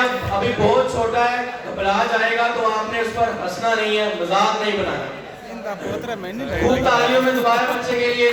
अभी बहुत छोटा है, घबरा जाएगा तो आपने उस पर हंसना नहीं है, मजाक नहीं बनाना। खूब तालियों में दोबारा बच्चे के लिए।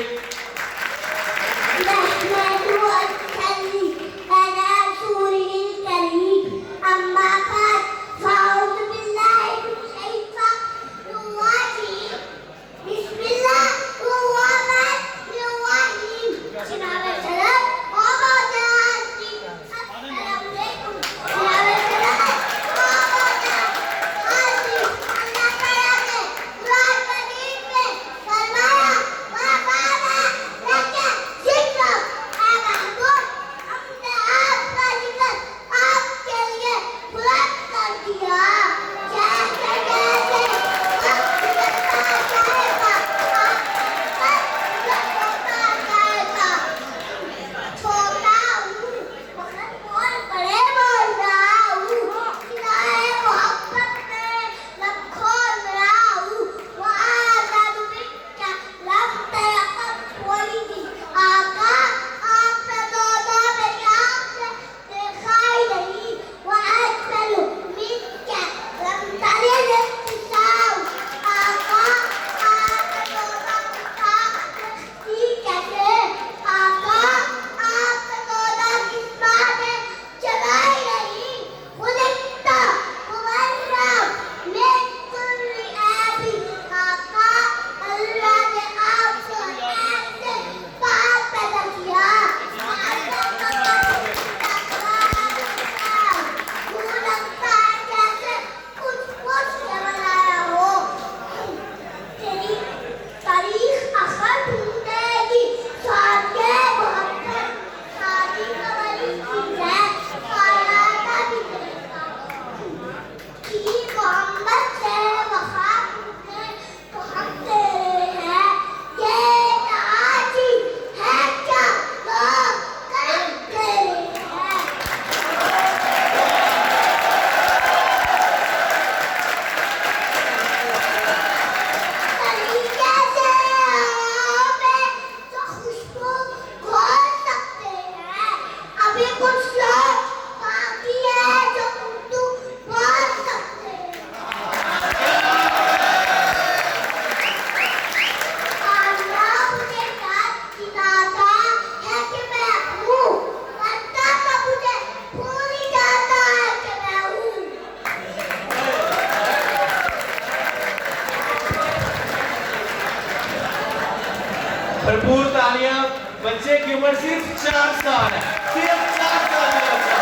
भरपूर तालियां। बच्चे की उम्र सिर्फ 4 साल है, सिर्फ 4 साल का बच्चा।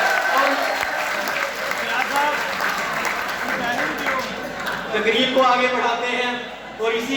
तकरीर को आगे बढ़ाते हैं और इसी